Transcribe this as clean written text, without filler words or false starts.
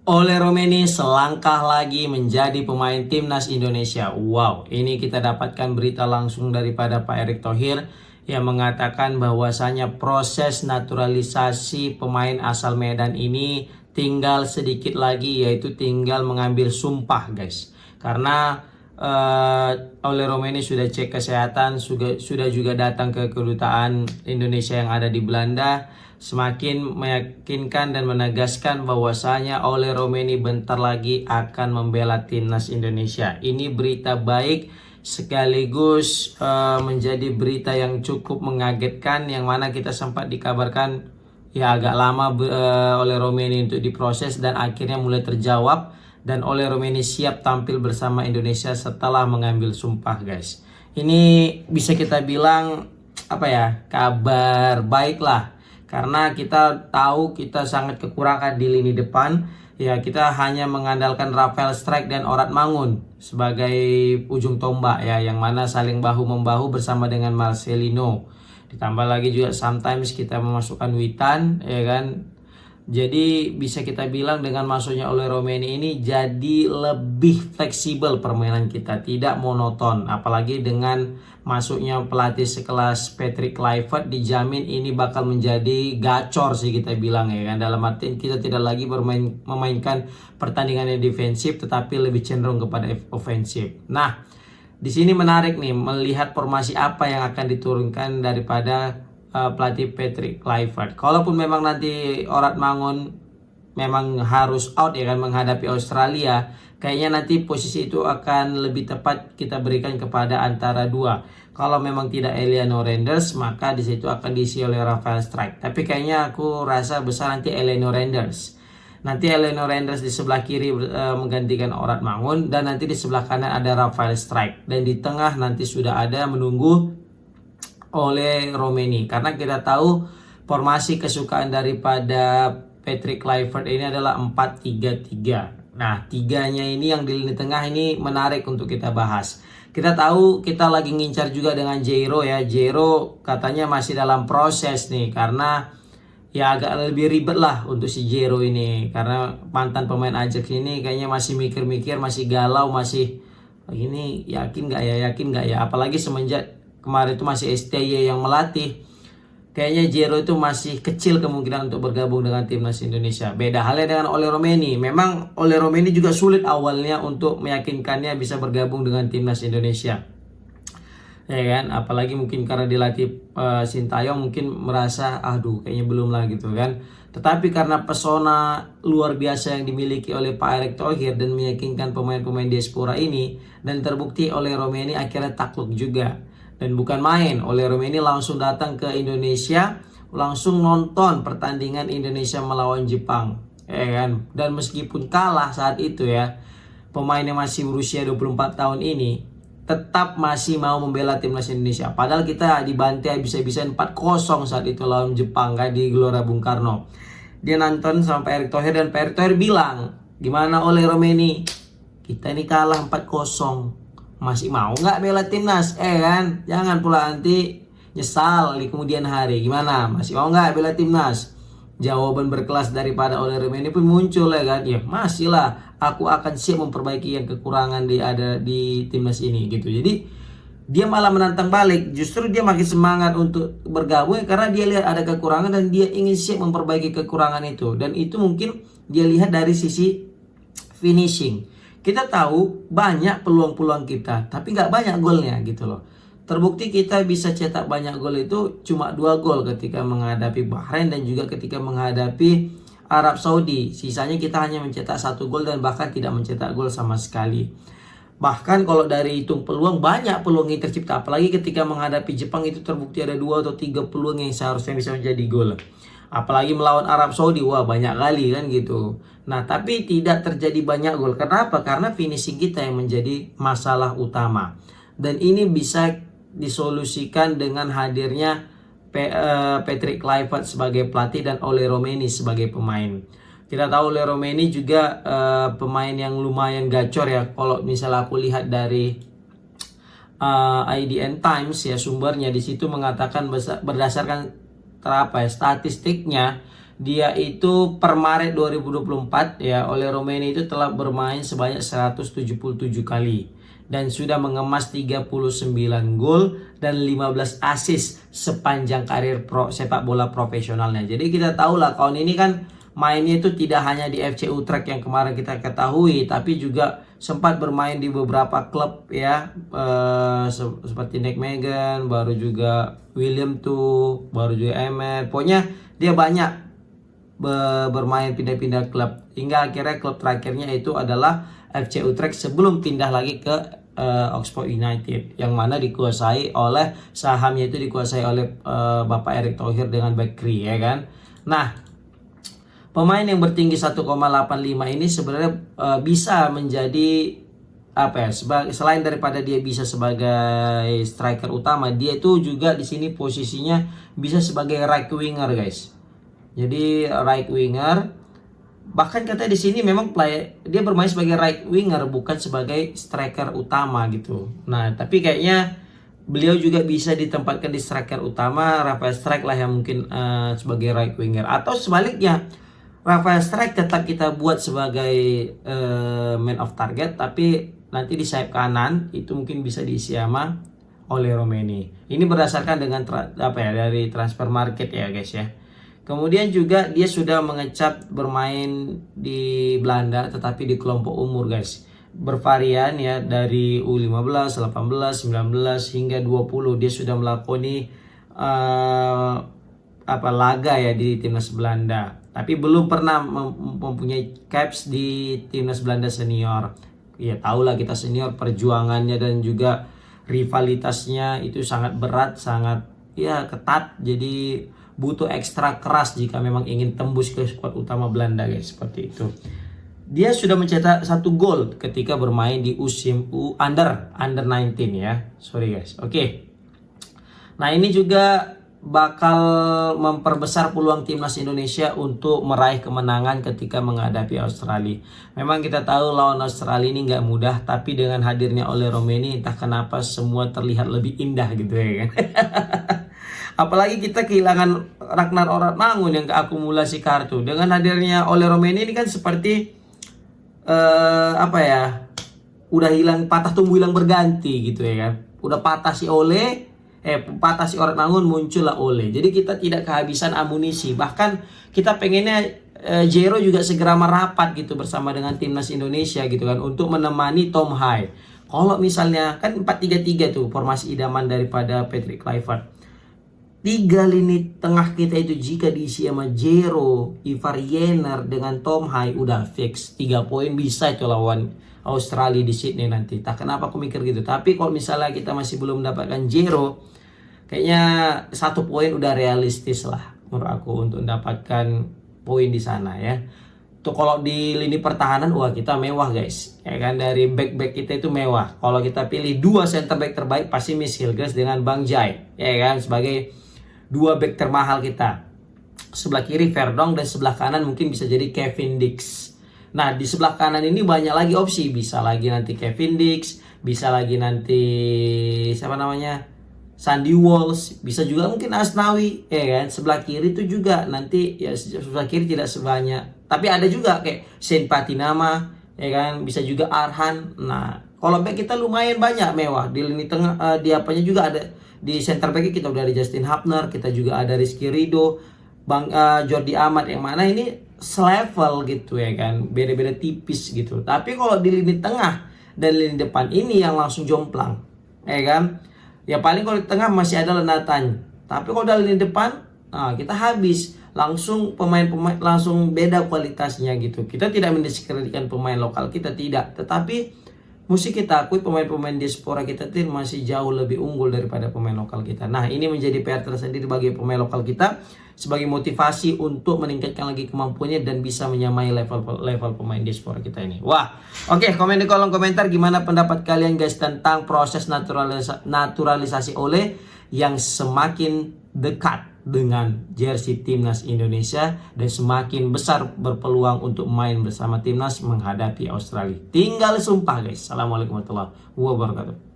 Ole Romeni selangkah lagi menjadi pemain timnas Indonesia. Wow, ini kita dapatkan berita langsung daripada Pak Erick Thohir yang mengatakan bahwasanya proses naturalisasi pemain asal Medan ini tinggal sedikit lagi, yaitu tinggal mengambil sumpah, guys. Karena Ole Romeni sudah cek kesehatan, sudah juga datang ke kedutaan Indonesia yang ada di Belanda, semakin meyakinkan dan menegaskan bahwasanya Ole Romeni bentar lagi akan membela timnas Indonesia. Ini berita baik sekaligus menjadi berita yang cukup mengagetkan, yang mana kita sempat dikabarkan ya agak lama Ole Romeni untuk diproses dan akhirnya mulai terjawab, dan Ole Romeni siap tampil bersama Indonesia setelah mengambil sumpah, guys. Ini bisa kita bilang apa ya, kabar baik lah, karena kita tahu kita sangat kekurangan di lini depan. Ya, kita hanya mengandalkan Rafael Strijk dan Orat Mangun sebagai ujung tombak ya, yang mana saling bahu membahu bersama dengan Marcelino. Ditambah lagi juga sometimes kita memasukkan Witan, ya kan. Jadi bisa kita bilang dengan masuknya Ole Romeni ini jadi lebih fleksibel permainan kita, tidak monoton. Apalagi dengan masuknya pelatih sekelas Patrick Kluivert, dijamin ini bakal menjadi gacor sih kita bilang, ya kan. Dalam arti kita tidak lagi memainkan pertandingan yang defensif, tetapi lebih cenderung kepada ofensif. Nah, di sini menarik nih melihat formasi apa yang akan diturunkan daripada pelatih Patrick Kluivert. Kalaupun memang nanti Orat Mangun memang harus out ya kan menghadapi Australia, kayaknya nanti posisi itu akan lebih tepat kita berikan kepada antara dua. Kalau memang tidak Elino Renders, maka di situ akan diisi oleh Rafael Strijk. Tapi kayaknya aku rasa besar nanti Elino Renders. Nanti Elino Renders di sebelah kiri menggantikan Orat Mangun, dan nanti di sebelah kanan ada Rafael Strijk, dan di tengah nanti sudah ada menunggu Ole Romeni. Karena kita tahu formasi kesukaan daripada Patrick Kluivert ini adalah 4-3-3. Nah, tiganya ini yang di lini tengah ini menarik untuk kita bahas. Kita tahu kita lagi ngincar juga dengan Jairo ya. Jairo katanya masih dalam proses nih, karena ya agak lebih ribet lah untuk si Jairo ini, karena mantan pemain Ajax ini kayaknya masih mikir-mikir, masih galau, masih ini yakin nggak ya, apalagi semenjak kemarin itu masih STY yang melatih. Kayaknya Jairo itu masih kecil kemungkinan untuk bergabung dengan timnas Indonesia. Beda halnya dengan Ole Romeni. Memang Ole Romeni juga sulit awalnya untuk meyakinkannya bisa bergabung dengan timnas Indonesia, ya kan. Apalagi mungkin karena dilatih Sintayong, mungkin merasa aduh kayaknya belum lah gitu kan. Tetapi karena pesona luar biasa yang dimiliki oleh Pak Erick Thohir dan meyakinkan pemain-pemain diaspora ini, dan terbukti Ole Romeni akhirnya takluk juga. Dan bukan main, Ole Romeni langsung datang ke Indonesia, langsung nonton pertandingan Indonesia melawan Jepang, ya kan. Dan meskipun kalah saat itu ya, pemain yang masih berusia 24 tahun ini tetap masih mau membela timnas Indonesia. Padahal kita dibantai bisa-bisain 4-0 saat itu lawan Jepang kan di Gelora Bung Karno. Dia nonton sama Pak Erick Thohir, dan Pak Erick Thohir bilang, gimana Ole Romeni? Kita ini kalah 4-0. Masih mau nggak bela timnas? Kan? Jangan pula nanti nyesal di kemudian hari. Gimana? Masih mau nggak bela timnas? Jawaban berkelas daripada Ole Romeni pun muncul ya kan. Ya masih lah, aku akan siap memperbaiki yang kekurangan ada di timnas ini gitu. Jadi dia malah menantang balik. Justru dia makin semangat untuk bergabung karena dia lihat ada kekurangan dan dia ingin siap memperbaiki kekurangan itu. Dan itu mungkin dia lihat dari sisi finishing. Kita tahu banyak peluang-peluang kita, tapi nggak banyak golnya gitu loh. Terbukti kita bisa cetak banyak gol itu cuma 2 gol ketika menghadapi Bahrain dan juga ketika menghadapi Arab Saudi. Sisanya kita hanya mencetak 1 gol dan bahkan tidak mencetak gol sama sekali. Bahkan kalau dari hitung peluang, banyak peluang yang tercipta. Apalagi ketika menghadapi Jepang itu terbukti ada 2 atau 3 peluang yang seharusnya bisa menjadi gol. Apalagi melawan Arab Saudi, wah banyak kali kan gitu. Nah, tapi tidak terjadi banyak gol. Kenapa? Karena finishing kita yang menjadi masalah utama. Dan ini bisa disolusikan dengan hadirnya Patrick Kluivert sebagai pelatih dan Ole Romeni sebagai pemain. Kita tahu Ole Romeni juga pemain yang lumayan gacor ya. Kalau misalnya aku lihat dari IDN Times ya, sumbernya di situ mengatakan berdasarkan statistiknya, dia itu per Maret 2024 ya, Ole Romeni itu telah bermain sebanyak 177 kali dan sudah mengemas 39 gol dan 15 assist sepanjang karir sepak bola profesionalnya. Jadi kita tahu lah kawan ini kan mainnya itu tidak hanya di FC Utrecht yang kemarin kita ketahui, tapi juga sempat bermain di beberapa klub ya, seperti Nijmegen, baru juga Willem II, baru juga Emmet. Pokoknya dia banyak bermain pindah-pindah klub hingga akhirnya klub terakhirnya itu adalah FC Utrecht sebelum pindah lagi ke Oxford United, yang mana dikuasai oleh sahamnya itu dikuasai oleh Bapak Erick Thohir dengan backry ya kan. Nah, pemain yang bertinggi 1,85 ini sebenarnya bisa menjadi apa ya, selain daripada dia bisa sebagai striker utama, dia itu juga di sini posisinya bisa sebagai right winger guys. Jadi right winger, bahkan katanya di sini memang dia bermain sebagai right winger bukan sebagai striker utama gitu. Nah, tapi kayaknya beliau juga bisa ditempatkan di striker utama, Rafael Strijk lah yang mungkin sebagai right winger, atau sebaliknya Rafael Strijk tetap kita buat sebagai man of target, tapi nanti di sayap kanan itu mungkin bisa diisi sama Ole Romeni. Ini berdasarkan dengan dari transfer market ya guys ya. Kemudian juga dia sudah mengecap bermain di Belanda tetapi di kelompok umur guys. Bervarian ya, dari U15, 18, 19 hingga 20 dia sudah melakoni laga ya di timnas Belanda. Tapi belum pernah mempunyai caps di timnas Belanda senior. Ya tahulah kita senior, perjuangannya dan juga rivalitasnya itu sangat berat, sangat ya ketat. Jadi butuh ekstra keras jika memang ingin tembus ke skuad utama Belanda guys, seperti itu. Dia sudah mencetak 1 gol ketika bermain di under 19 ya. Sorry guys. Oke. Nah, ini juga bakal memperbesar peluang timnas Indonesia untuk meraih kemenangan ketika menghadapi Australia. Memang kita tahu lawan Australia ini nggak mudah, tapi dengan hadirnya Ole Romeni entah kenapa semua terlihat lebih indah gitu ya kan. Apalagi kita kehilangan Ragnar Oratmangun yang keakumulasi kartu. Dengan hadirnya Ole Romeni ini kan seperti udah hilang, patah tumbuh hilang berganti gitu ya kan. Udah patah si patah si Oratmangun, muncullah Ole. Jadi kita tidak kehabisan amunisi. Bahkan kita pengennya Jero juga segera merapat gitu bersama dengan timnas Indonesia gitu kan, untuk menemani Tom Hai. Kalau misalnya kan 4-3-3 tuh formasi idaman daripada Patrick Kluivert. 3 lini tengah kita itu jika diisi sama Jero, Ivar Jenner dengan Tom Hai, udah fix 3 poin bisa itu lawan Australia di Sydney nanti. Tak kenapa aku mikir gitu. Tapi kalau misalnya kita masih belum mendapatkan Jero, kayaknya 1 poin udah realistis lah menurut aku untuk mendapatkan poin di sana ya. Tuh kalau di lini pertahanan, wah kita mewah guys. Ya kan, dari back kita itu mewah. Kalau kita pilih 2 center back terbaik pasti Miss Hilgers dengan Bang Jai. Ya kan, sebagai 2 back termahal kita. Sebelah kiri Verdonk dan sebelah kanan mungkin bisa jadi Kevin Dix. Nah, di sebelah kanan ini banyak lagi opsi. Bisa lagi nanti Kevin Dix, bisa lagi nanti siapa namanya? Sandy Walsh, bisa juga mungkin Asnawi, ya kan? Sebelah kiri itu juga nanti ya, sebelah kiri tidak sebanyak. Tapi ada juga kayak Saint Patinama, ya kan? Bisa juga Arhan. Nah, kalau back kita lumayan banyak mewah. Di lini tengah di apanya juga ada. Di center back kita udah ada Justin Hapner, kita juga ada Rizky Ridho, Jordi Amat, yang mana ini selevel gitu ya kan, beda-beda tipis gitu. Tapi kalau di lini tengah dan lini depan ini yang langsung jomplang, ya kan. Ya paling kalau di tengah masih ada Lenatan. Tapi kalau di lini depan, nah kita habis. Langsung pemain-pemain langsung beda kualitasnya gitu. Kita tidak mendiskreditkan pemain lokal kita, tidak. Tetapi mesti kita akui pemain-pemain diaspora kita itu masih jauh lebih unggul daripada pemain lokal kita. Nah, ini menjadi PR tersendiri bagi pemain lokal kita sebagai motivasi untuk meningkatkan lagi kemampuannya dan bisa menyamai level pemain diaspora kita ini. Wah, oke, komen di kolom komentar gimana pendapat kalian guys tentang proses naturalisasi Ole yang semakin dekat dengan jersey timnas Indonesia dan semakin besar berpeluang untuk main bersama timnas menghadapi Australia. Tinggal sumpah guys. Assalamualaikum warahmatullahi wabarakatuh.